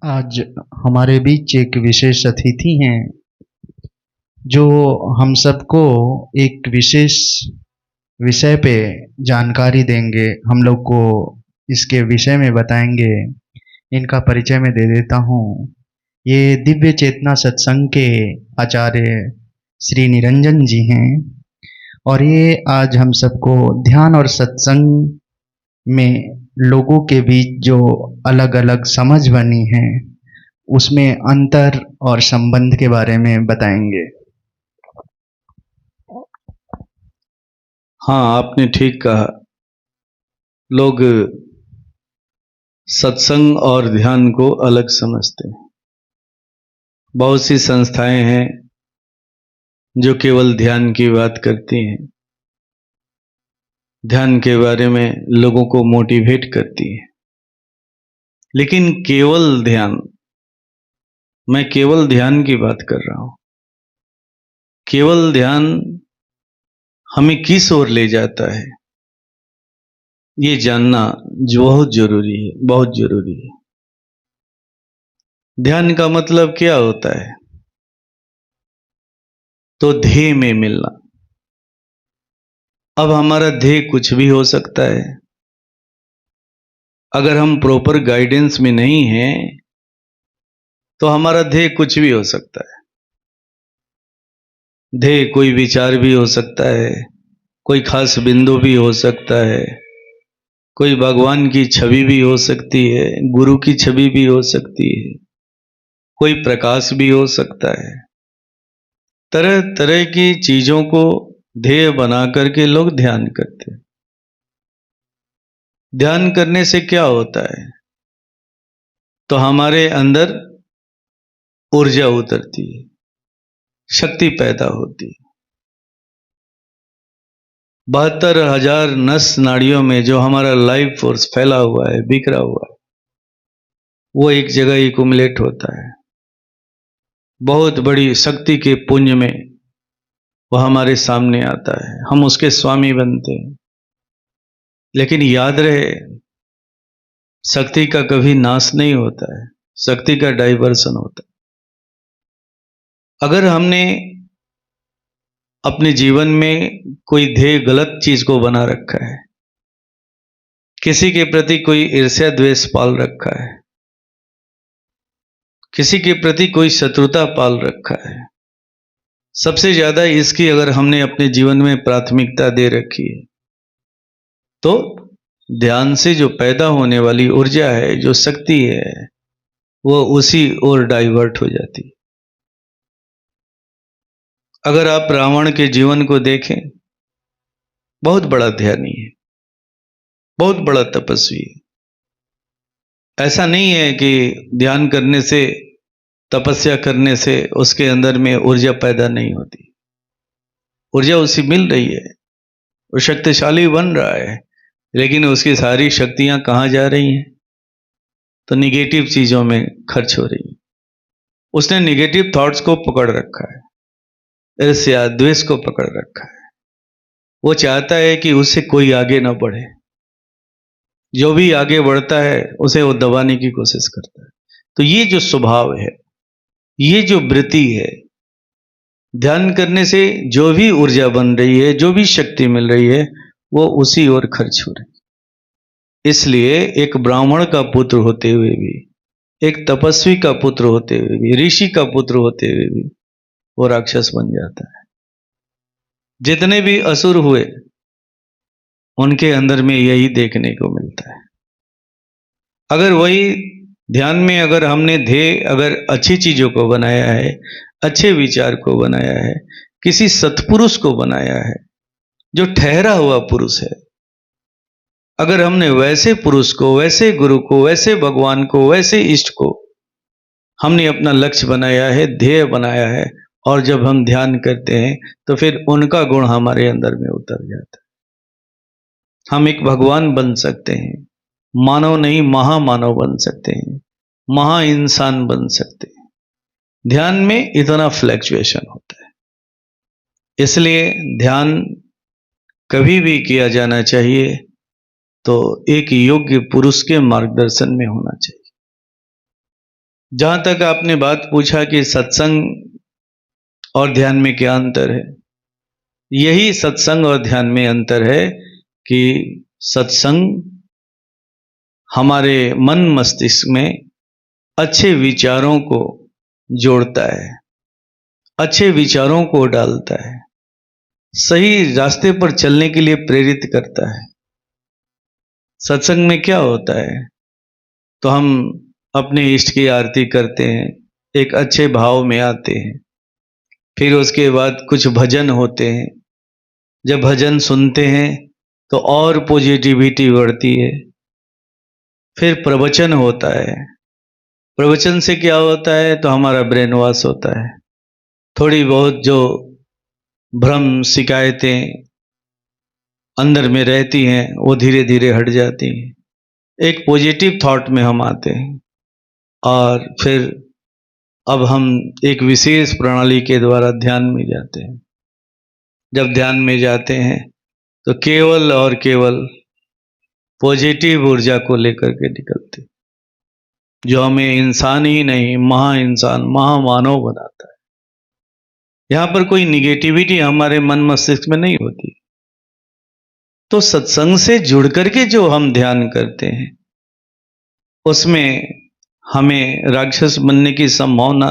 आज हमारे बीच एक विशेष अतिथि हैं जो हम सबको एक विशेष विषय पे जानकारी देंगे, हम लोग को इसके विषय में बताएंगे। इनका परिचय मैं दे देता हूँ। ये दिव्य चेतना सत्संग के आचार्य श्री निरंजन जी हैं और ये आज हम सबको ध्यान और सत्संग में लोगों के बीच जो अलग अलग समझ बनी है उसमें अंतर और संबंध के बारे में बताएंगे। हाँ, आपने ठीक कहा। लोग सत्संग और ध्यान को अलग समझते हैं। बहुत सी संस्थाएं हैं जो केवल ध्यान की बात करती हैं, ध्यान के बारे में लोगों को मोटिवेट करती हैं। लेकिन केवल ध्यान, मैं केवल ध्यान की बात कर रहा हूं। केवल ध्यान हमें किस ओर ले जाता है ये जानना जो बहुत जरूरी है, बहुत जरूरी है। ध्यान का मतलब क्या होता है? तो ध्येय में मिलना। अब हमारा ध्येय कुछ भी हो सकता है। अगर हम प्रॉपर गाइडेंस में नहीं हैं तो हमारा ध्येय कुछ भी हो सकता है। ध्येय कोई विचार भी हो सकता है, कोई खास बिंदु भी हो सकता है, कोई भगवान की छवि भी हो सकती है, गुरु की छवि भी हो सकती है, कोई प्रकाश भी हो सकता है। तरह तरह की चीजों को ध्येय बना करके लोग ध्यान करते हैं। ध्यान करने से क्या होता है? तो हमारे अंदर ऊर्जा उतरती है, शक्ति पैदा होती है। 72,000 नस नाड़ियों में जो हमारा लाइफ फोर्स फैला हुआ है, बिखरा हुआ है, वो एक जगह एक्युमुलेट होता है। बहुत बड़ी शक्ति के पुंज में वह हमारे सामने आता है, हम उसके स्वामी बनते हैं। लेकिन याद रहे, शक्ति का कभी नाश नहीं होता है, शक्ति का डाइवर्सन होता है। अगर हमने अपने जीवन में कोई ध्येय गलत चीज को बना रखा है, किसी के प्रति कोई ईर्ष्या द्वेष पाल रखा है, किसी के प्रति कोई शत्रुता पाल रखा है, सबसे ज्यादा इसकी अगर हमने अपने जीवन में प्राथमिकता दे रखी है, तो ध्यान से जो पैदा होने वाली ऊर्जा है, जो शक्ति है, वो उसी ओर डाइवर्ट हो जाती है। अगर आप रावण के जीवन को देखें, बहुत बड़ा ध्यानी है, बहुत बड़ा तपस्वी है। ऐसा नहीं है कि ध्यान करने से, तपस्या करने से उसके अंदर में ऊर्जा पैदा नहीं होती। ऊर्जा उसे मिल रही है, वो शक्तिशाली बन रहा है, लेकिन उसकी सारी शक्तियां कहां जा रही हैं? तो निगेटिव चीजों में खर्च हो रही है। उसने निगेटिव थॉट्स को पकड़ रखा है, ईर्ष्या द्वेष को पकड़ रखा है। वो चाहता है कि उससे कोई आगे ना बढ़े, जो भी आगे बढ़ता है उसे वो दबाने की कोशिश करता है। तो ये जो स्वभाव है, ये जो वृत्ति है, ध्यान करने से जो भी ऊर्जा बन रही है, जो भी शक्ति मिल रही है, वो उसी ओर खर्च हो रही है। इसलिए एक ब्राह्मण का पुत्र होते हुए भी, एक तपस्वी का पुत्र होते हुए भी, ऋषि का पुत्र होते हुए भी वो राक्षस बन जाता है। जितने भी असुर हुए, उनके अंदर में यही देखने को मिलता है। अगर वही ध्यान में अगर हमने ध्येय, अगर अच्छी चीजों को बनाया है, अच्छे विचार को बनाया है, किसी सत्पुरुष को बनाया है, जो ठहरा हुआ पुरुष है, अगर हमने वैसे पुरुष को, वैसे गुरु को, वैसे भगवान को, वैसे इष्ट को हमने अपना लक्ष्य बनाया है, ध्येय बनाया है, और जब हम ध्यान करते हैं तो फिर उनका गुण हमारे अंदर में उतर जाता है। हम एक भगवान बन सकते हैं, मानव नहीं महामानव बन सकते हैं, महा इंसान बन सकते हैं। ध्यान में इतना फ्लैक्चुएशन होता है, इसलिए ध्यान कभी भी किया जाना चाहिए तो एक योग्य पुरुष के मार्गदर्शन में होना चाहिए। जहां तक आपने बात पूछा कि सत्संग और ध्यान में क्या अंतर है, यही सत्संग और ध्यान में अंतर है कि सत्संग हमारे मन मस्तिष्क में अच्छे विचारों को जोड़ता है, अच्छे विचारों को डालता है, सही रास्ते पर चलने के लिए प्रेरित करता है। सत्संग में क्या होता है, तो हम अपने इष्ट की आरती करते हैं, एक अच्छे भाव में आते हैं, फिर उसके बाद कुछ भजन होते हैं। जब भजन सुनते हैं तो और पॉजिटिविटी बढ़ती है। फिर प्रवचन होता है, प्रवचन से क्या होता है, तो हमारा ब्रेन वॉश होता है। थोड़ी बहुत जो भ्रम शिकायतें अंदर में रहती हैं वो धीरे धीरे हट जाती हैं, एक पॉजिटिव थॉट में हम आते हैं। और फिर अब हम एक विशेष प्रणाली के द्वारा ध्यान में जाते हैं। जब ध्यान में जाते हैं तो केवल और केवल पॉजिटिव ऊर्जा को लेकर के निकलते, जो हमें इंसान ही नहीं महा इंसान महामानव बनाता है। यहाँ पर कोई निगेटिविटी हमारे मन मस्तिष्क में नहीं होती। तो सत्संग से जुड़ करके जो हम ध्यान करते हैं उसमें हमें राक्षस बनने की संभावना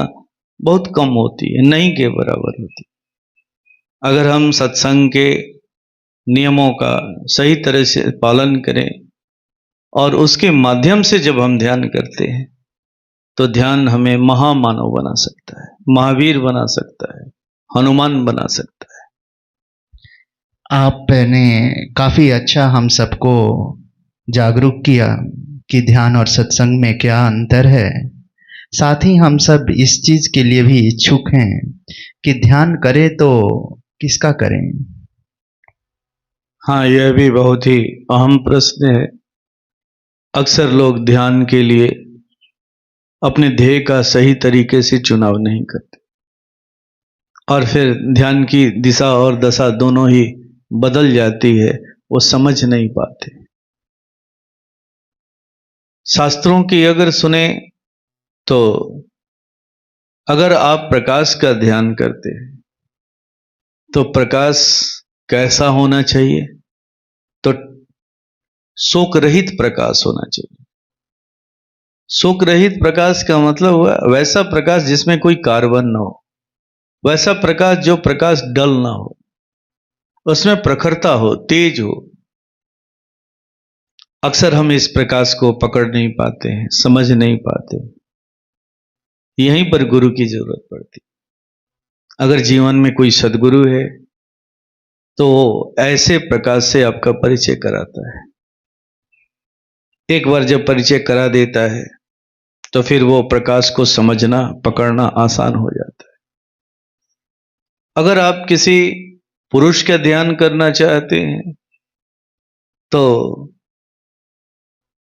बहुत कम होती है, नहीं के बराबर होती। अगर हम सत्संग के नियमों का सही तरह से पालन करें और उसके माध्यम से जब हम ध्यान करते हैं तो ध्यान हमें महामानव बना सकता है, महावीर बना सकता है, हनुमान बना सकता है। आपने काफ़ी अच्छा हम सबको जागरूक किया कि ध्यान और सत्संग में क्या अंतर है। साथ ही हम सब इस चीज़ के लिए भी इच्छुक हैं कि ध्यान करें तो किसका करें। हाँ, यह भी बहुत ही अहम प्रश्न है। अक्सर लोग ध्यान के लिए अपने ध्येय का सही तरीके से चुनाव नहीं करते और फिर ध्यान की दिशा और दशा दोनों ही बदल जाती है, वो समझ नहीं पाते। शास्त्रों की अगर सुने तो अगर आप प्रकाश का ध्यान करते हैं तो प्रकाश कैसा होना चाहिए, तो शोक रहित प्रकाश होना चाहिए। शोक रहित प्रकाश का मतलब हुआ वैसा प्रकाश जिसमें कोई कार्बन ना हो, वैसा प्रकाश जो प्रकाश डल ना हो, उसमें प्रखरता हो, तेज हो। अक्सर हम इस प्रकाश को पकड़ नहीं पाते हैं, समझ नहीं पाते। यहीं पर गुरु की जरूरत पड़ती। अगर जीवन में कोई सदगुरु है तो ऐसे प्रकाश से आपका परिचय कराता है। एक बार जब परिचय करा देता है तो फिर वो प्रकाश को समझना पकड़ना आसान हो जाता है। अगर आप किसी पुरुष का ध्यान करना चाहते हैं तो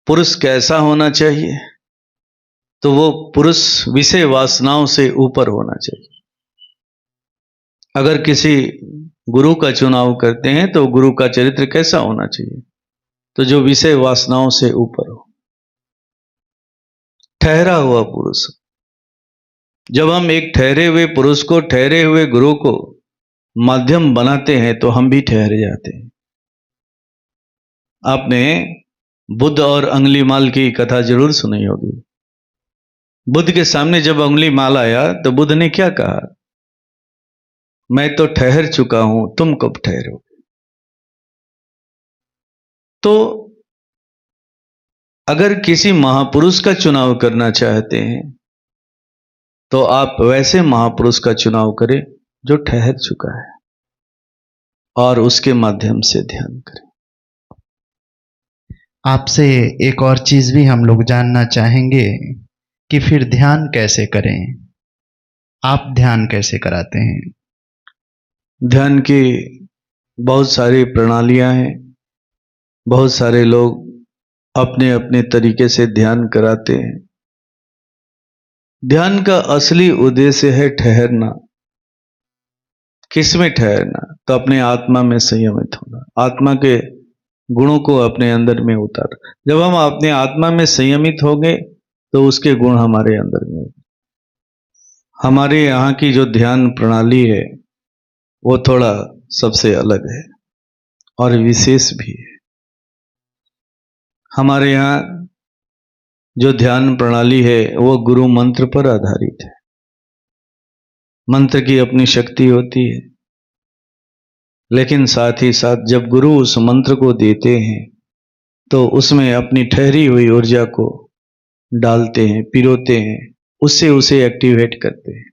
पुरुष कैसा होना चाहिए, तो वो पुरुष विषय वासनाओं से ऊपर होना चाहिए। अगर किसी गुरु का चुनाव करते हैं तो गुरु का चरित्र कैसा होना चाहिए, तो जो विषय वासनाओं से ऊपर हो, ठहरा हुआ पुरुष। जब हम एक ठहरे हुए पुरुष को, ठहरे हुए गुरु को माध्यम बनाते हैं तो हम भी ठहर जाते हैं। आपने बुद्ध और अंगुली माल की कथा जरूर सुनी होगी। बुद्ध के सामने जब अंगुली माल आया तो बुद्ध ने क्या कहा, मैं तो ठहर चुका हूं, तुम कब ठहरोगे। तो अगर किसी महापुरुष का चुनाव करना चाहते हैं तो आप वैसे महापुरुष का चुनाव करें जो ठहर चुका है और उसके माध्यम से ध्यान करें। आपसे एक और चीज़ भी हम लोग जानना चाहेंगे कि फिर ध्यान कैसे करें। आप ध्यान कैसे कराते हैं? ध्यान की बहुत सारी प्रणालियां हैं, बहुत सारे लोग अपने अपने तरीके से ध्यान कराते हैं। ध्यान का असली उद्देश्य है ठहरना। किस में ठहरना, तो अपने आत्मा में संयमित होना, आत्मा के गुणों को अपने अंदर में उतार। जब हम अपने आत्मा में संयमित होंगे तो उसके गुण हमारे अंदर में। हमारे यहाँ की जो ध्यान प्रणाली है वो थोड़ा सबसे अलग है और विशेष भी है। हमारे यहाँ जो ध्यान प्रणाली है वो गुरु मंत्र पर आधारित है। मंत्र की अपनी शक्ति होती है, लेकिन साथ ही साथ जब गुरु उस मंत्र को देते हैं तो उसमें अपनी ठहरी हुई ऊर्जा को डालते हैं, पिरोते हैं, उससे उसे एक्टिवेट करते हैं।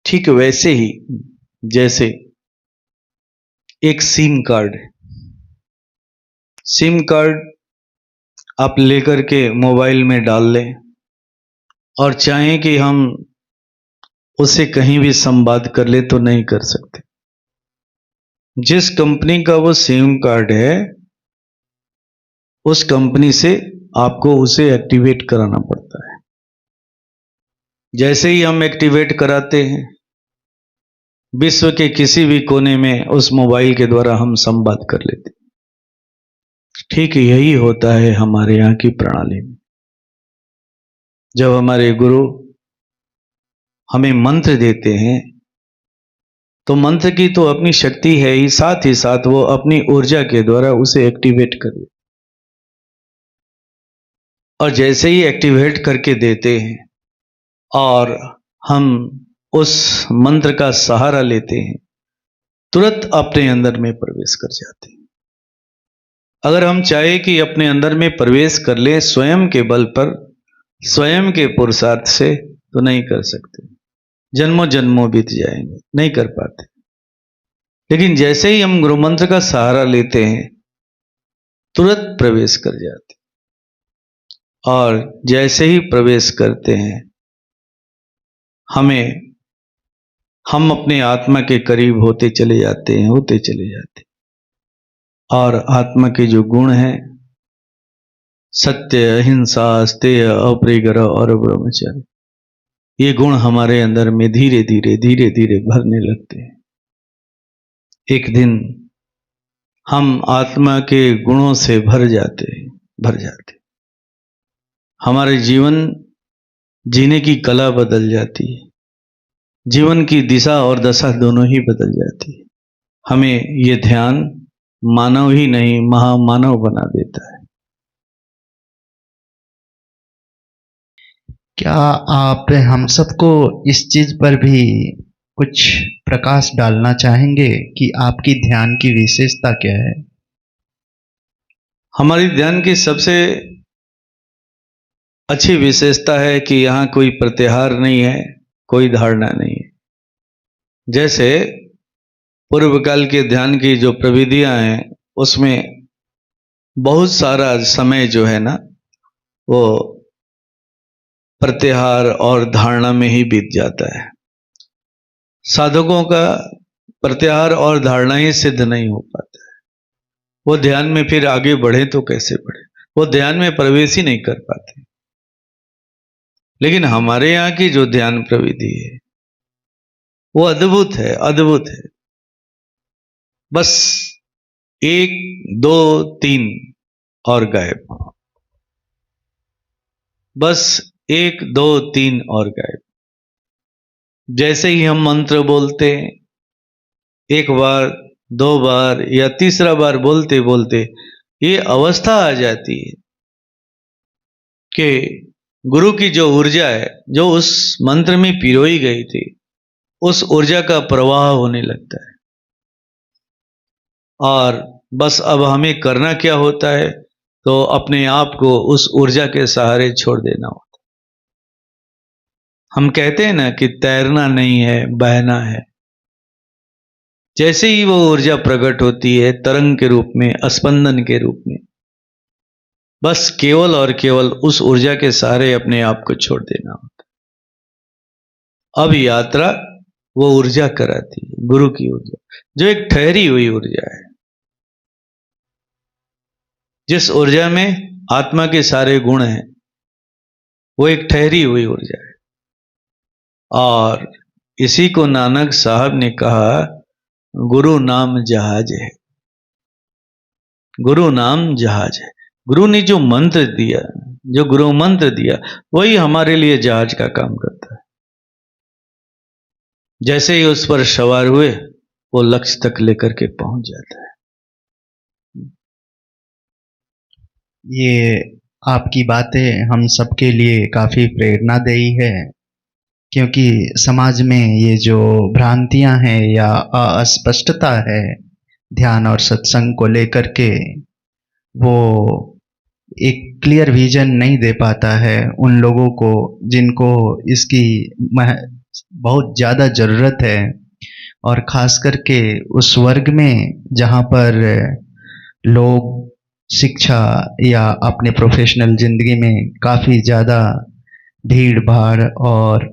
ठीक वैसे ही जैसे एक सिम कार्ड है। सिम कार्ड आप लेकर के मोबाइल में डाल लें और चाहें कि हम उससे कहीं भी संवाद कर ले तो नहीं कर सकते। जिस कंपनी का वो सिम कार्ड है उस कंपनी से आपको उसे एक्टिवेट कराना पड़ता है। जैसे ही हम एक्टिवेट कराते हैं, विश्व के किसी भी कोने में उस मोबाइल के द्वारा हम संवाद कर लेते हैं। ठीक यही होता है हमारे यहाँ की प्रणाली में। जब हमारे गुरु हमें मंत्र देते हैं तो मंत्र की तो अपनी शक्ति है ही साथ वो अपनी ऊर्जा के द्वारा उसे एक्टिवेट कर देते। और जैसे ही एक्टिवेट करके देते हैं और हम उस मंत्र का सहारा लेते हैं, तुरंत अपने अंदर में प्रवेश कर जाते हैं। अगर हम चाहे कि अपने अंदर में प्रवेश कर लें स्वयं के बल पर, स्वयं के पुरुषार्थ से, तो नहीं कर सकते। जन्मों जन्मों बीत जाएंगे, नहीं कर पाते। लेकिन जैसे ही हम गुरु मंत्र का सहारा लेते हैं, तुरंत प्रवेश कर जाते हैं। और जैसे ही प्रवेश करते हैं, हम अपने आत्मा के करीब होते चले जाते हैं, होते चले जाते हैं। और आत्मा के जो गुण हैं, सत्य, अहिंसा, अस्तेय, अपरिग्रह और ब्रह्मचर्य, ये गुण हमारे अंदर में धीरे धीरे भरने लगते हैं। एक दिन हम आत्मा के गुणों से भर जाते। हमारे जीवन जीने की कला बदल जाती है। जीवन की दिशा और दशा दोनों ही बदल जाती है। हमें ये ध्यान मानव ही नहीं महामानव बना देता है। क्या आप हम सबको इस चीज पर भी कुछ प्रकाश डालना चाहेंगे कि आपकी ध्यान की विशेषता क्या है? हमारी ध्यान की सबसे अच्छी विशेषता है कि यहाँ कोई प्रत्याहार नहीं है, कोई धारणा नहीं है। जैसे पूर्व काल के ध्यान की जो प्रविधियां हैं उसमें बहुत सारा समय जो है ना वो प्रत्याहार और धारणा में ही बीत जाता है। साधकों का प्रत्याहार और धारणा ही सिद्ध नहीं हो पाता है। वो ध्यान में फिर आगे बढ़े तो कैसे बढ़े, वो ध्यान में प्रवेश ही नहीं कर पाते। लेकिन हमारे यहाँ की जो ध्यान प्रविधि है वो अद्भुत है, अद्भुत है। बस 1 2 3 और गायब, बस 1 2 3 और गायब। जैसे ही हम मंत्र बोलते हैं, एक बार, 2 बार या तीसरा बार बोलते बोलते ये अवस्था आ जाती है कि गुरु की जो ऊर्जा है, जो उस मंत्र में पिरोई गई थी, उस ऊर्जा का प्रवाह होने लगता है। और बस अब हमें करना क्या होता है, तो अपने आप को उस ऊर्जा के सहारे छोड़ देना होता है। हम कहते हैं ना कि तैरना नहीं है, बहना है। जैसे ही वो ऊर्जा प्रकट होती है तरंग के रूप में, स्पंदन के रूप में, बस केवल और केवल उस ऊर्जा के सहारे अपने आप को छोड़ देना होता है। अब यात्रा वो ऊर्जा कराती है, गुरु की ऊर्जा, जो एक ठहरी हुई ऊर्जा है, जिस ऊर्जा में आत्मा के सारे गुण हैं, वो एक ठहरी हुई ऊर्जा है। और इसी को नानक साहब ने कहा, गुरु नाम जहाज है। गुरु नाम जहाज है। गुरु ने जो मंत्र दिया, जो गुरु मंत्र दिया वही हमारे लिए जहाज का काम करता है। जैसे ही उस पर सवार हुए वो लक्ष्य तक लेकर के पहुंच जाता है। ये आपकी बातें हम सबके लिए काफ़ी प्रेरणादायी है, क्योंकि समाज में ये जो भ्रांतियां हैं या अस्पष्टता है ध्यान और सत्संग को लेकर के, वो एक क्लियर विजन नहीं दे पाता है उन लोगों को जिनको इसकी बहुत ज़्यादा ज़रूरत है, और ख़ास करके उस वर्ग में जहाँ पर लोग शिक्षा या अपने प्रोफेशनल ज़िंदगी में काफ़ी ज़्यादा भीड़ भाड़ और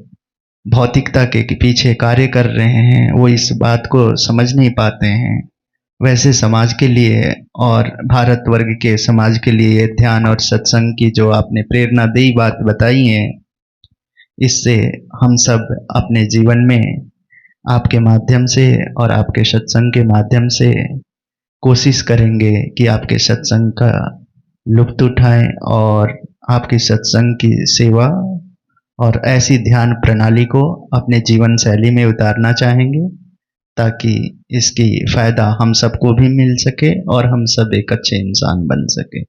भौतिकता के पीछे कार्य कर रहे हैं, वो इस बात को समझ नहीं पाते हैं। वैसे समाज के लिए और भारत वर्ग के समाज के लिए ध्यान और सत्संग की जो आपने प्रेरणादायी बात बताई है, इससे हम सब अपने जीवन में आपके माध्यम से और आपके सत्संग के माध्यम से कोशिश करेंगे कि आपके सत्संग का लुत्फ़ उठाएं और आपकी सत्संग की सेवा और ऐसी ध्यान प्रणाली को अपने जीवन शैली में उतारना चाहेंगे, ताकि इसकी फ़ायदा हम सबको भी मिल सके और हम सब एक अच्छे इंसान बन सके।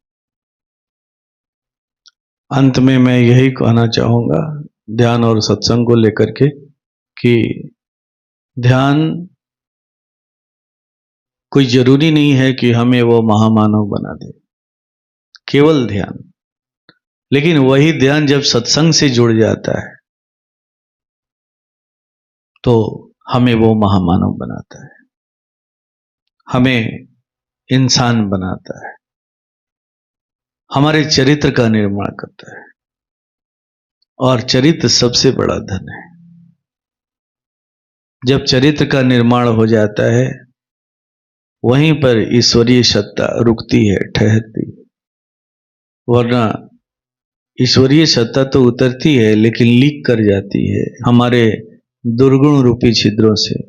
अंत में मैं यही कहना चाहूँगा ध्यान और सत्संग को लेकर के कि ध्यान कोई जरूरी नहीं है कि हमें वो महामानव बना दे, केवल ध्यान। लेकिन वही ध्यान जब सत्संग से जुड़ जाता है तो हमें वो महामानव बनाता है, हमें इंसान बनाता है, हमारे चरित्र का निर्माण करता है। और चरित्र सबसे बड़ा धन है। जब चरित्र का निर्माण हो जाता है वहीं पर ईश्वरीय सत्ता रुकती है, ठहरती है। वरना ईश्वरीय सत्ता तो उतरती है लेकिन लीक कर जाती है हमारे दुर्गुण रूपी छिद्रों से,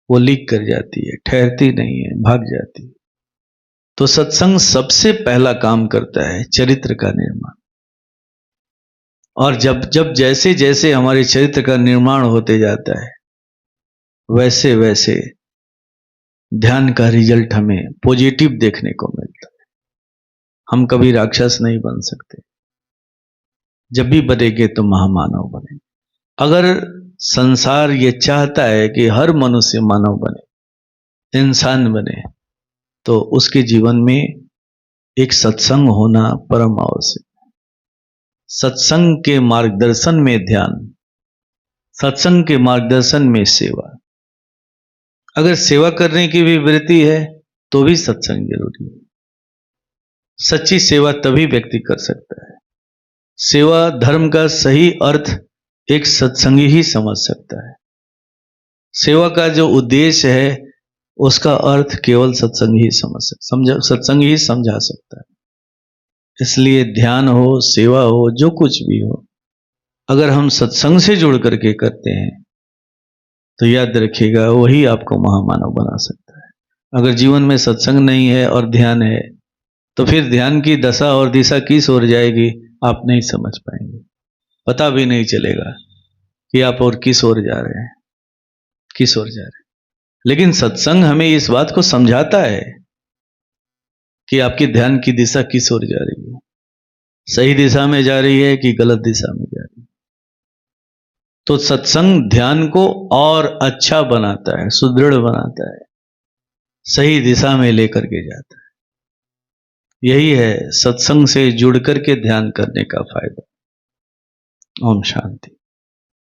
वो लीक कर जाती है, ठहरती नहीं है, भाग जाती है। तो सत्संग सबसे पहला काम करता है चरित्र का निर्माण। और जब जैसे जैसे हमारे चरित्र का निर्माण होते जाता है वैसे वैसे ध्यान का रिजल्ट हमें पॉजिटिव देखने को मिलता है। हम कभी राक्षस नहीं बन सकते, जब भी बनेंगे तो महामानव बने। अगर संसार ये चाहता है कि हर मनुष्य मानव बने, इंसान बने, तो उसके जीवन में एक सत्संग होना परम आवश्यक है। सत्संग के मार्गदर्शन में ध्यान, सत्संग के मार्गदर्शन में सेवा। अगर सेवा करने की भी वृत्ति है तो भी सत्संग जरूरी है। सच्ची सेवा तभी व्यक्ति कर सकता है। सेवा धर्म का सही अर्थ एक सत्संगी ही समझ सकता है। सेवा का जो उद्देश्य है उसका अर्थ केवल सत्संग ही सत्संग ही समझा सकता है। इसलिए ध्यान हो, सेवा हो, जो कुछ भी हो, अगर हम सत्संग से जुड़ करके करते हैं तो याद रखिएगा वही आपको महामानव बना सकता है। अगर जीवन में सत्संग नहीं है और ध्यान है तो फिर ध्यान की दशा और दिशा किस ओर जाएगी आप नहीं समझ पाएंगे, पता भी नहीं चलेगा कि आप और किस ओर जा रहे हैं, किस ओर जा रहे हैं। लेकिन सत्संग हमें इस बात को समझाता है कि आपकी ध्यान की दिशा किस ओर जा रही है, सही दिशा में जा रही है कि गलत दिशा में जा रही है। तो सत्संग ध्यान को और अच्छा बनाता है, सुदृढ़ बनाता है, सही दिशा में लेकर के जाता है। यही है सत्संग से जुड़ करके ध्यान करने का फायदा। ओम शांति।